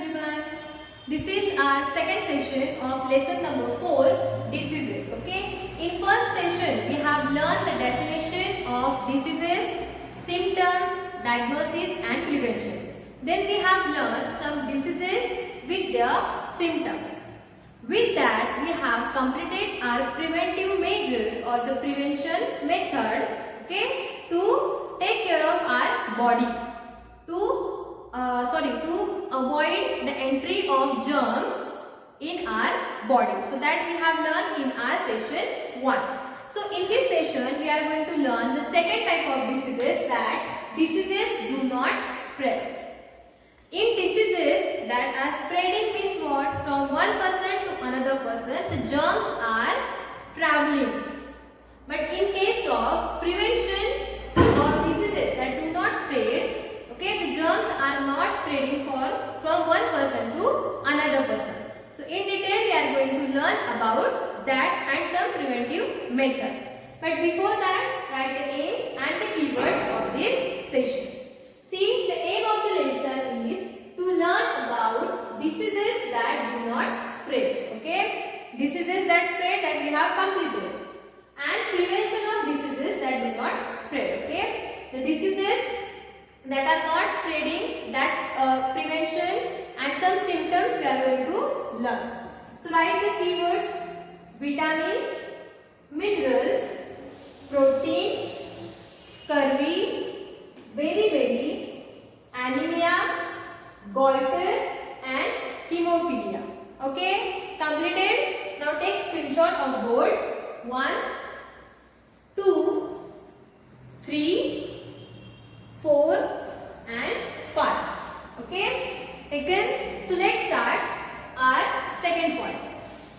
everyone. This is our second session of lesson number 4, diseases. Okay. In first session, we have learned the definition of diseases, symptoms, diagnosis and prevention. Then we have learned some diseases with their symptoms. With that, we have completed our preventive measures or the prevention methods, okay, to take care of our body, to avoid the entry of germs in our body. So that we have learned in our session 1. So in this session, we are going to learn the second type of diseases, that diseases do not spread. In diseases that are spreading means what? From one person to another person, the germs are traveling. But in case of prevention or diseases that do not spread, okay, the germs are not spreading from one person to another person. So in detail we are going to learn about that and some preventive methods. But before that, write the aim and the keywords of this session. See, the aim of the lesson is to learn about diseases that do not spread. Okay, diseases that spread that we have completed, and prevention of diseases that do not spread. Okay, the diseases that are not spreading, that prevention and some symptoms we are going to learn. So write the keywords: vitamins, minerals, protein, scurvy, beriberi, anemia, goiter and hemophilia. Okay, completed. Now take screenshot of board. 1, 2, 3, 4 and 5. Okay, taken. So let's start our second point.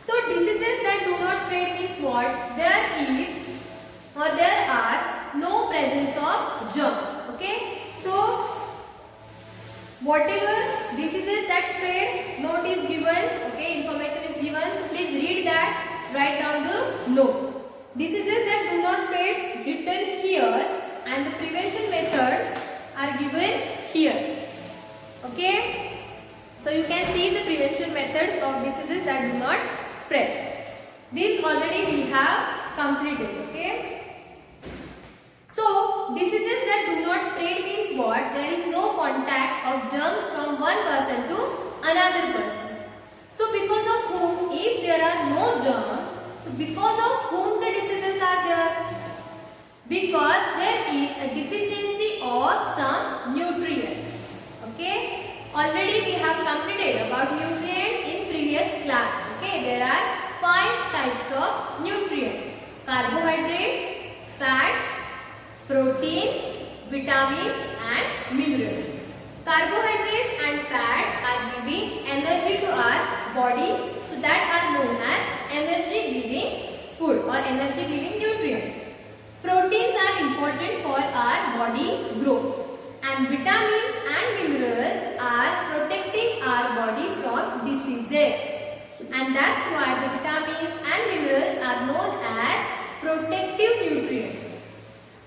So diseases that do not spread means what? There are no presence of germs. Okay, so whatever diseases that spread, note is given. Okay, information is given. So please read that. Write down the note. Diseases that do not spread written here, and the prevention methods are given here. Okay, so you can see the prevention methods of diseases that do not spread. This already we have completed. Okay, so diseases that do not spread means what? There is no contact of germs from one person to another person. So because of whom, if there are no germs, so because of whom the diseases are there? Because there is a deficiency of some nutrients. Okay, already we have completed about nutrients in previous class. Okay, there are 5 types of nutrients: carbohydrates, fats, protein, vitamins and minerals. Carbohydrates and fats are giving energy to our body, so that are known as energy giving food or energy giving nutrients. Proteins are important for our body growth, and vitamins and minerals are protecting our body from diseases, and that's why the vitamins and minerals are known as protective nutrients,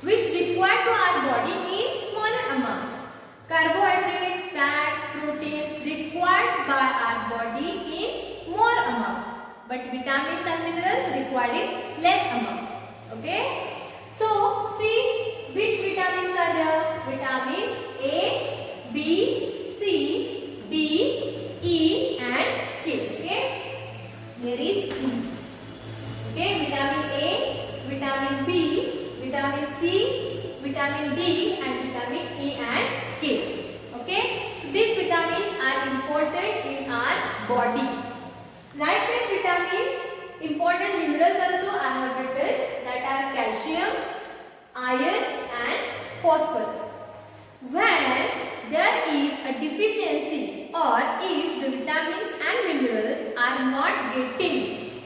which required to our body in smaller amount. Carbohydrates, fats, proteins required by our body in more amount, but vitamins and minerals required in less amount. Okay, so see which vitamins are there. Vitamins A, B, C, D, E and K. Okay, there is E. Okay, vitamin A, vitamin B, vitamin C, vitamin D and vitamin E and K. Okay, so these vitamins are important in our body. Like that vitamins, important minerals also I have written, that are calcium, iron and phosphorus. When there is a deficiency, or if the vitamins and minerals are not getting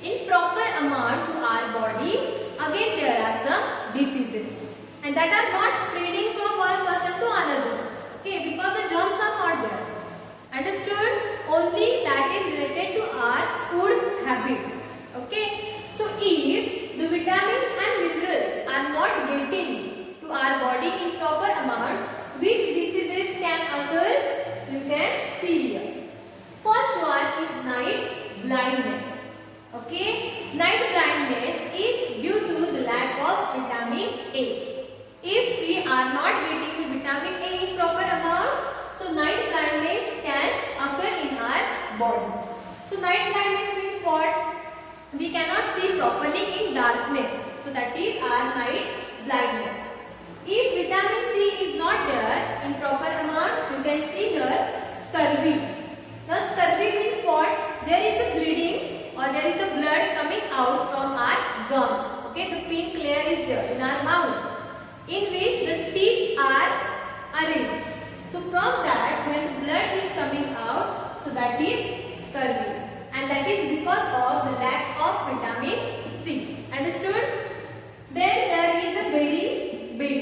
in proper amount to our body, again there are some diseases, and that are not spreading from one person to another. Okay, because the germs are not there. Understood? Only that is related to our food habit. Okay, so if the vitamins and minerals are not getting to our body in proper amount, which diseases can occur? So you can see here. body. So night blindness means what? We cannot see properly in darkness. So that is our night blindness. If vitamin C is not there in proper amount, you can see here scurvy. Now scurvy means what? There is a bleeding or there is a blood coming out from our gums. Okay, the pink layer is there in our mouth, in which the teeth are arranged. So from that, when the blood is coming out, so that is scurvy, and that is because of the lack of vitamin C. Understood? Then there is a beriberi.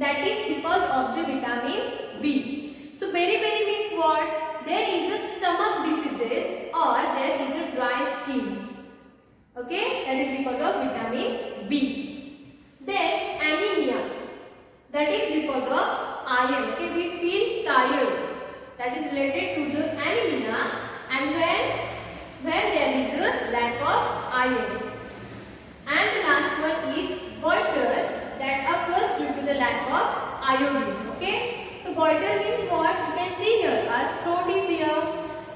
That is because of the vitamin B. So beriberi means what? There is a stomach diseases or there is a dry skin. Okay, that is because of vitamin B. Then anemia. That is because of iron. Okay, we feel tired. That is related to the anemia, and when there is a lack of iron. And the last one is goiter, that occurs due to the lack of iodine. Okay, so goiter means what? You can see here our throat is here.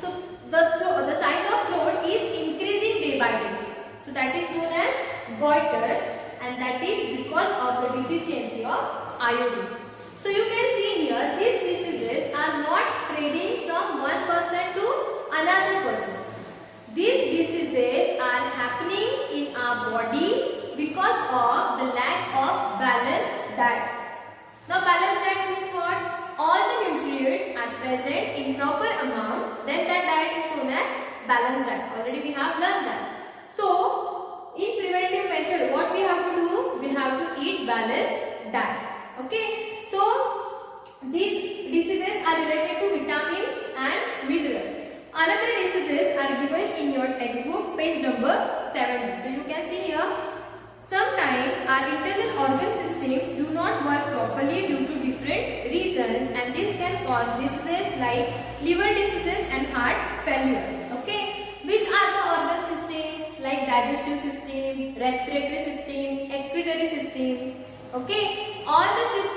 So the size of throat is increasing day by day. So that is known as goiter, and that is because of the deficiency of iodine. So you can see here these diseases are not spreading from one person to another person. These diseases are happening in our body because of the lack of balanced diet. Now balanced diet means what? All the nutrients are present in proper amount, then that diet is known as balanced diet. Already we have learned that. So in preventive method, what we have to do? We have to eat balanced diet. Okay. So these diseases are related to vitamins and minerals. Another diseases are given in your textbook, page number 70. So you can see here, sometimes our internal organ systems do not work properly due to different reasons, and this can cause diseases like liver diseases and heart failure. Okay, which are the organ systems? Like digestive system, respiratory system, excretory system. Okay, all the systems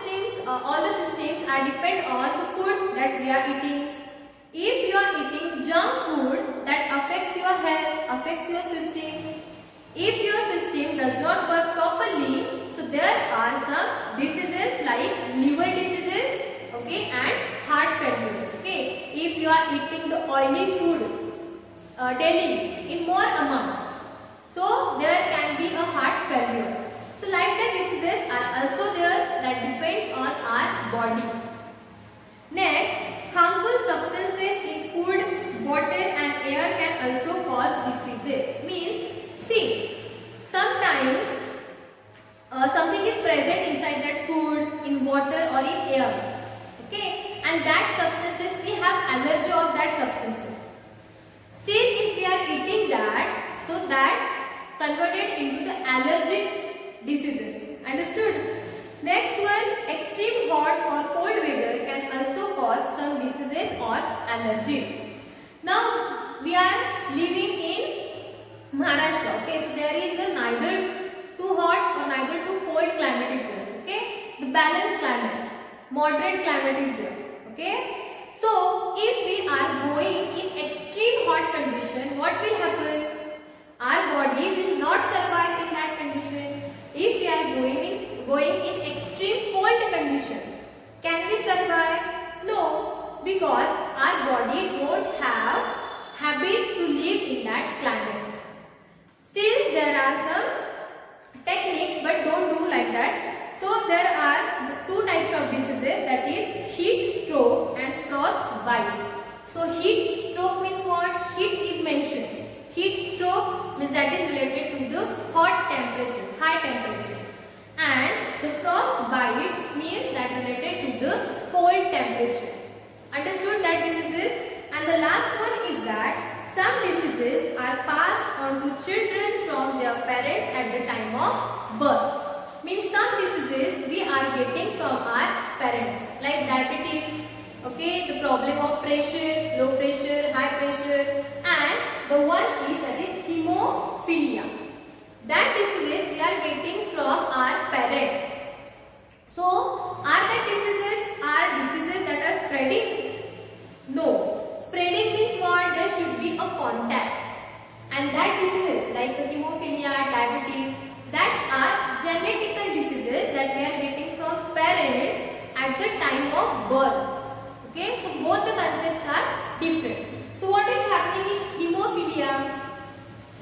are depend on the food that we are eating. If you are eating junk food, that affects your health, affects your system. If your system does not work properly, so there are some diseases like liver diseases, okay, and heart failure. Okay, if you are eating the oily food daily in more amount, so there can be a heart failure. So like that, diseases are also there that depends on our body. Next, harmful substances in food, water and air can also cause diseases. Means, see, sometimes something is present inside that food, in water or in air. Okay, and that substances, we have allergy of that substances. Still, if we are eating that, so that converted into the allergic diseases. Understood? Next one, extreme hot or cold weather can also cause some diseases or allergies. Now we are living in Maharashtra. Okay, so there is a neither too hot or neither too cold climate is there. Okay, the balanced climate, moderate climate is there. Okay, so if we are going in extreme hot condition, what will happen? Our body will not survive in that condition. If we are going in extreme cold condition, can we survive? No, because our body don't have habit to live in that climate. Still, there are some techniques, but don't do like that. So there are two types of diseases, that is heat stroke and frost bite. So heat stroke means what? Heat is mentioned. Heat stroke means that is related to the hot temperature, high temperature. And the frost bite means that related to the cold temperature. Understood that diseases? And the last one is that some diseases are passed on to children from their parents at the time of birth. Means some diseases we are getting from our parents, like diabetes, okay, the problem of pressure, low pressure, high pressure, and the one is that is hemophilia. That diseases we are getting from our parents. So, are that diseases that are spreading? No. Spreading means what? There a contact. And that diseases like hemophilia, diabetes, that are genetical diseases that we are getting from parents at the time of birth. Okay, so both the concepts are different. So what is happening in hemophilia?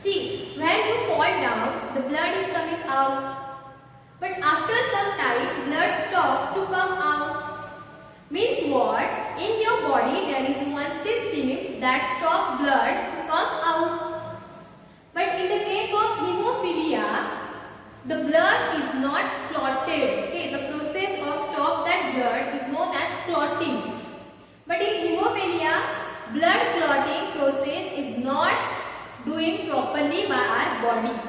See, when you fall down, the blood is coming out. But after some time, blood stops to come out. Means what? In your body, there is one system that stops blood to come out. But in the case of hemophilia, the blood is not clotted. Okay, the process of stop that blood is known as clotting. But in hemophilia, blood clotting process is not doing properly by our body.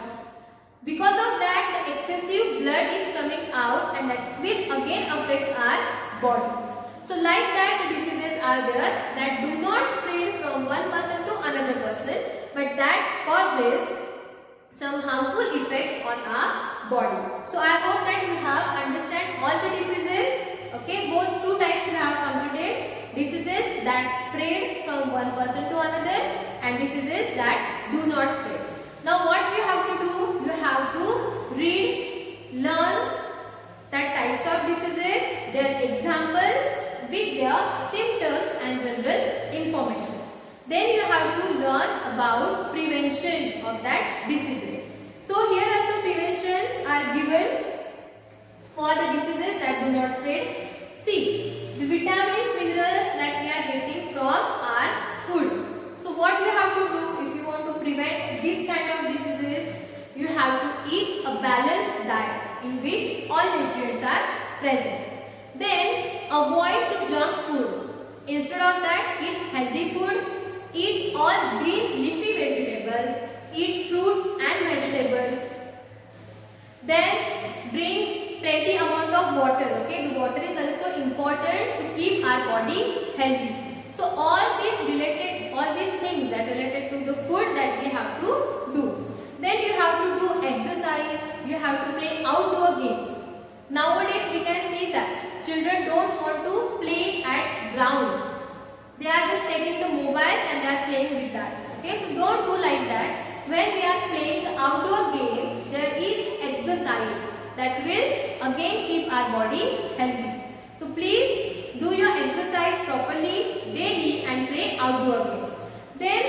Because of that, the excessive blood is coming out and that will again affect our body. So like that, the diseases are there that do not spread from one person to another person, but that causes some harmful effects on our body. So I hope that you have understand all the diseases. Okay, both two types we have completed. Diseases that spread from one person to another and diseases that do not spread. Now what we have to do? You have to read, learn that types of diseases, their examples with their symptoms and general information. Then you have to learn about prevention of that diseases. So here also preventions are given for the diseases that do not spread. See, the vitamins, minerals that we are getting from our food. So what we have to do if you want to prevent this kind of diseases, you have to eat a balanced diet in which all nutrients are present. Then avoid the junk food. Instead of that, eat healthy food, eat all green leafy vegetables, eat fruits and vegetables. Then drink plenty amount of water. Okay, the water is also important to keep our body healthy. So all these things that related to the food that we have to do. Then you have to do exercise, you have to play outdoor games. Nowadays we can see that children don't want to play at ground. They are just taking the mobiles and they are playing with that. Okay, so don't do like that. When we are playing the outdoor games, there is exercise that will again keep our body healthy. So please do your exercise properly daily and play outdoor games. Then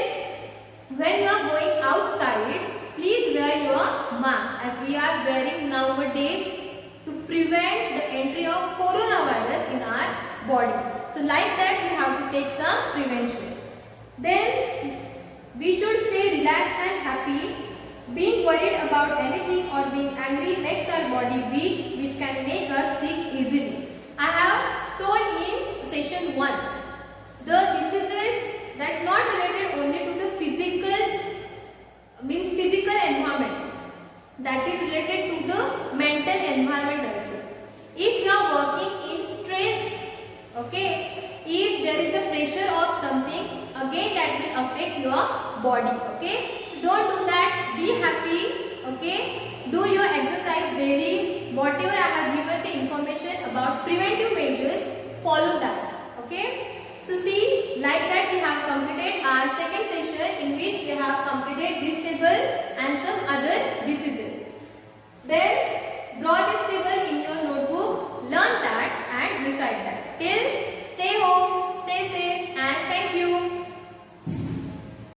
when you are going outside, please wear your mask as we are wearing nowadays to prevent the entry of coronavirus in our body. So like that we have to take some prevention. Then we should stay relaxed and happy. Being worried about anything or being angry makes our body weak, which can make us sick easily. I have told in session 1 the diseases that not related only to the physical environment, that is related to the mental environment also. If you are working in stress, okay, if there is a pressure of something, again that will affect your body. Okay, so don't do that. Be happy. Okay, do your exercise daily. Whatever I have given the information about preventive measures, follow that. Okay. So see, like that we have completed our second session in which we have completed this table and some other diseases. Then